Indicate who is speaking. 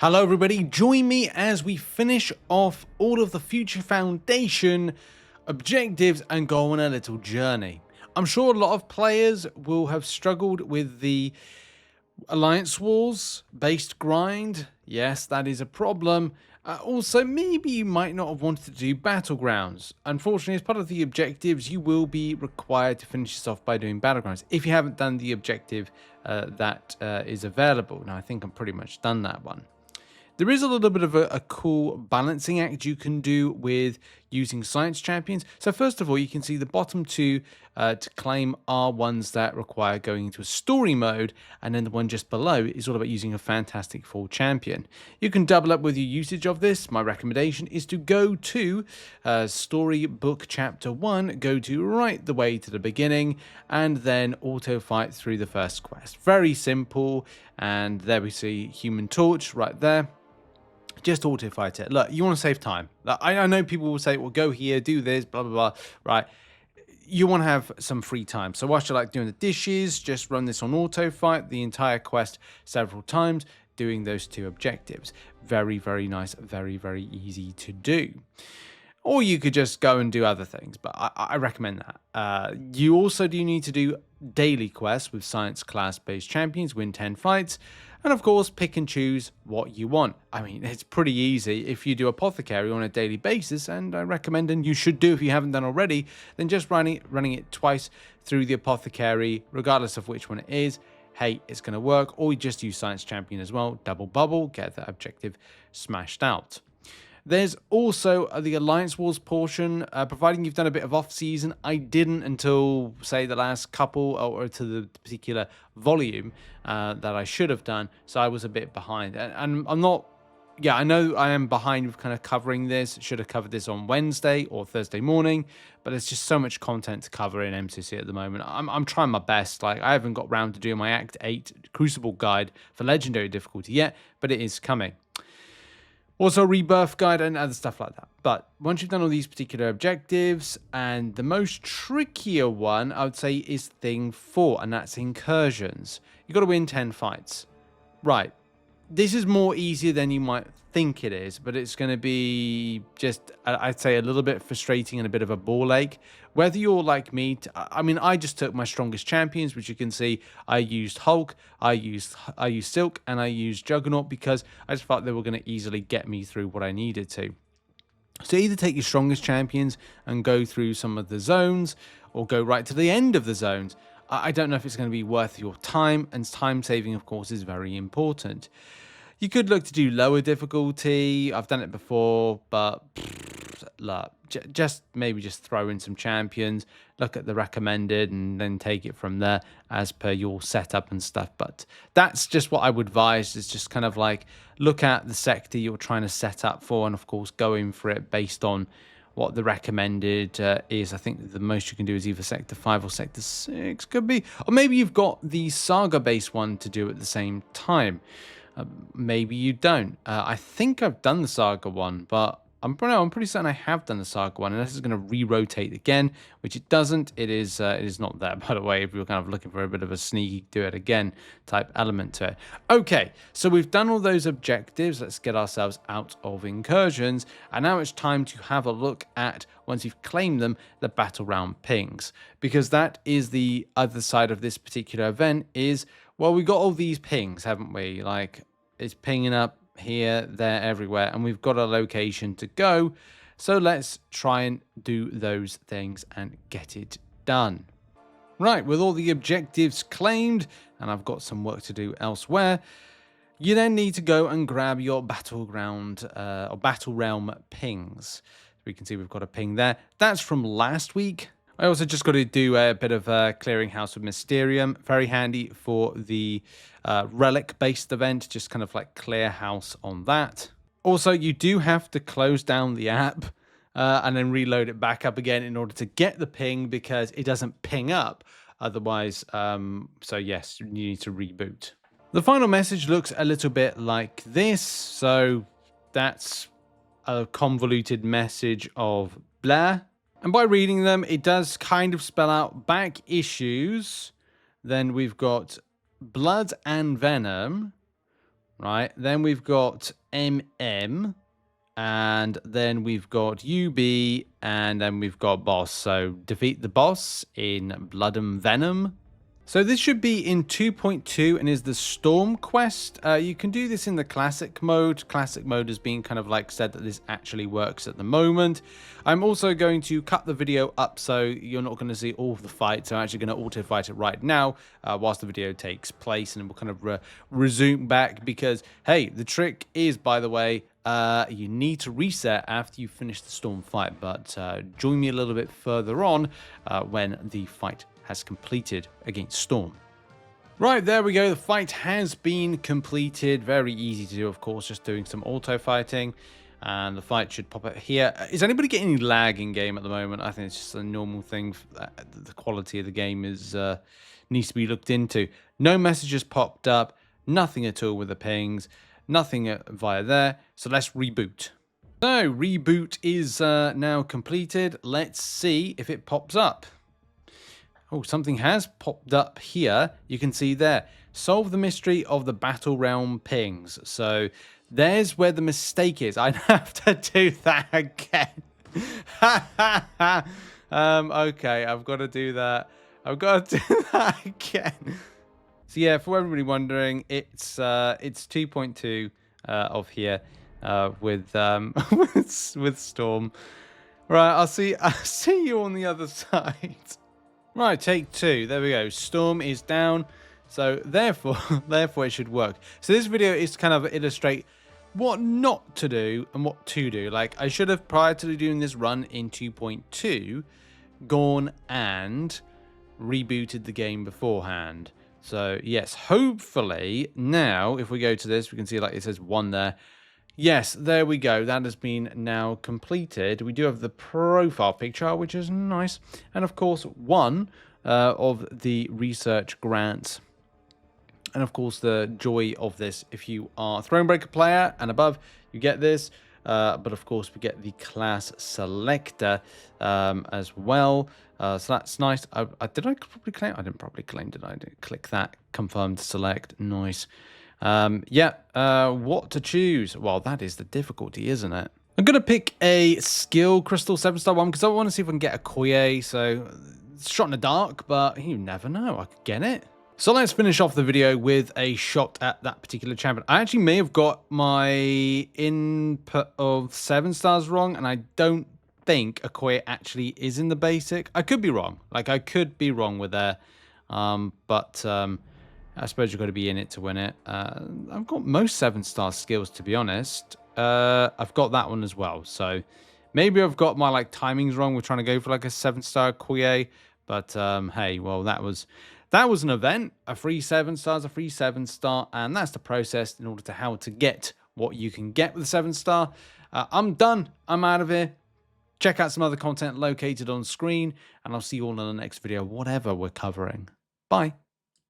Speaker 1: Hello everybody, join me as we finish off all of the Future Foundation objectives and go on a little journey. I'm sure a lot of players will have struggled with the Alliance Wars based grind. Yes, that is a problem. Also, maybe you might not have wanted to do Battlegrounds. Unfortunately, as part of the objectives, you will be required to finish this off by doing Battlegrounds if you haven't done the objective that is available. Now, I think I'm pretty much done that one. There is a little bit of a cool balancing act you can do with using science champions. So first of all, you can see the bottom two to claim are ones that require going into a story mode, and then the one just below is all about using a Fantastic Four champion. You can double up with your usage of this. My recommendation is to go to Storybook Chapter 1, go to right the way to the beginning, and then auto fight through the first quest. Very simple, and there we see Human Torch right there. Just auto fight it. Look, you want to save time. I know people will say, well, go here, do this, blah, blah, blah. Right. You want to have some free time. So whilst you're like doing the dishes, just run this on auto fight the entire quest several times, doing those two objectives. Very, very nice. Very, very easy to do. Or you could just go and do other things, but I recommend that. You also do need to do daily quests with science class-based champions, win 10 fights, and of course, pick and choose what you want. I mean, it's pretty easy. If you do Apothecary on a daily basis, and I recommend, and you should do if you haven't done already, then just running it twice through the Apothecary, regardless of which one it is, hey, it's going to work. Or you just use Science Champion as well, double bubble, get that objective smashed out. There's also the Alliance Wars portion, providing you've done a bit of off-season. I didn't until, say, the last couple, or to the particular volume that I should have done, so I was a bit behind. And I'm not, yeah, I know I am behind with kind of covering this. Should have covered this on Wednesday or Thursday morning, but there's just so much content to cover in MCC at the moment. I'm trying my best. Like, I haven't got round to doing my Act 8 Crucible guide for Legendary difficulty yet, but it is coming. Also, Rebirth guide and other stuff like that. But once you've done all these particular objectives, and the most trickier one, I would say, is thing 4, and that's incursions. You've got to win 10 fights. Right. This is more easier than you might think it is, but it's going to be just, I'd say, a little bit frustrating and a bit of a ball ache. Whether you're like me, I mean, I just took my strongest champions, which you can see. I used Hulk, I used Silk, and I used Juggernaut because I just felt they were going to easily get me through what I needed to. So either take your strongest champions and go through some of the zones, or go right to the end of the zones. I don't know if it's going to be worth your time, and time saving, of course, is very important. You could look to do lower difficulty. I've done it before, but look, just maybe just throw in some champions, look at the recommended, and then take it from there as per your setup and stuff. But that's just what I would advise, is just kind of like look at the sector you're trying to set up for, and of course go in for it based on what the recommended is. I think the most you can do is either Sector 5 or Sector 6, could be. Or maybe you've got the Saga-based one to do at the same time. Maybe you don't. I think I've done the Saga one, but I'm pretty certain I have done the Saga one, unless it's going to re-rotate again, which it doesn't. It is not there, by the way, if you're kind of looking for a bit of a sneaky do it again type element to it. Okay, so we've done all those objectives. Let's get ourselves out of incursions, and now it's time to have a look at, once you've claimed them, the Battleground pings, because that is the other side of this particular event. Is, well, we got all these pings, haven't we? Like, it's pinging up here, there, everywhere, and we've got a location to go. So let's try and do those things and get it done. Right, with all the objectives claimed, and I've got some work to do elsewhere, you then need to go and grab your Battleground or Battle Realm pings. We can see we've got a ping there. That's from last week. I also just got to do a bit of clearing house with Mysterium. Very handy for the Relic-based event. Just kind of like clear house on that. Also, you do have to close down the app and then reload it back up again in order to get the ping, because it doesn't ping up otherwise. So yes, you need to reboot. The final message looks a little bit like this. So that's a convoluted message of blah. And by reading them, it does kind of spell out back issues. Then we've got Blood and Venom, right? Then we've got MM, and then we've got UB, and then we've got boss. So defeat the boss in Blood and Venom. So this should be in 2.2 and is the Storm quest. You can do this in the classic mode. Classic mode has been kind of like said that this actually works at the moment. I'm also going to cut the video up so you're not going to see all of the fights. I'm actually going to auto fight it right now whilst the video takes place, and we'll kind of resume back because, hey, the trick is, by the way, you need to reset after you finish the Storm fight, but join me a little bit further on when the fight has completed against Storm. Right, there we go. The fight has been completed. Very easy to do, of course, just doing some auto fighting. And the fight should pop up here. Is anybody getting any lag in game at the moment? I think it's just a normal thing. The quality of the game is needs to be looked into. No messages popped up. Nothing at all with the pings. Nothing via there. So let's reboot. So reboot is now completed. Let's see if it pops up. Oh, something has popped up here. You can see there. Solve the mystery of the battle realm pings. So there's where the mistake is. I'd have to do that again. Okay, I've got to do that. I've got to do that again. So yeah, for everybody wondering, it's 2.2 of here with with Storm. Right, I'll see you on the other side. Right, take 2. There we go. Storm is down. So therefore it should work. So this video is to kind of illustrate what not to do and what to do. Like, I should have, prior to doing this run in 2.2, gone and rebooted the game beforehand. So yes, hopefully now if we go to this, we can see like it says 1 there. Yes, there we go. That has been now completed. We do have the profile picture, which is nice. And of course, 1 of the research grants. And of course, the joy of this, if you are Thronebreaker player and above, you get this. But of course, we get the class selector as well. So that's nice. Did I probably claim? I didn't probably claim, did I? Click that. Confirm to select. Nice. What to choose? Well, that is the difficulty, isn't it? I'm going to pick a skill crystal 7-star one because I want to see if I can get a Koye. So it's shot in the dark, but you never know. I could get it. So let's finish off the video with a shot at that particular champion. I actually may have got my input of 7 stars wrong, and I don't think a Koye actually is in the basic. I could be wrong. Like, I could be wrong with that. But I suppose you've got to be in it to win it. I've got most 7-star skills, to be honest. I've got that one as well. So maybe I've got my like timings wrong. We're trying to go for like a 7-star Koye. But hey, well, that was an event. A free 7 stars, a free 7-star. And that's the process in order to how to get what you can get with a 7-star. I'm done. I'm out of here. Check out some other content located on screen. And I'll see you all in the next video, whatever we're covering. Bye.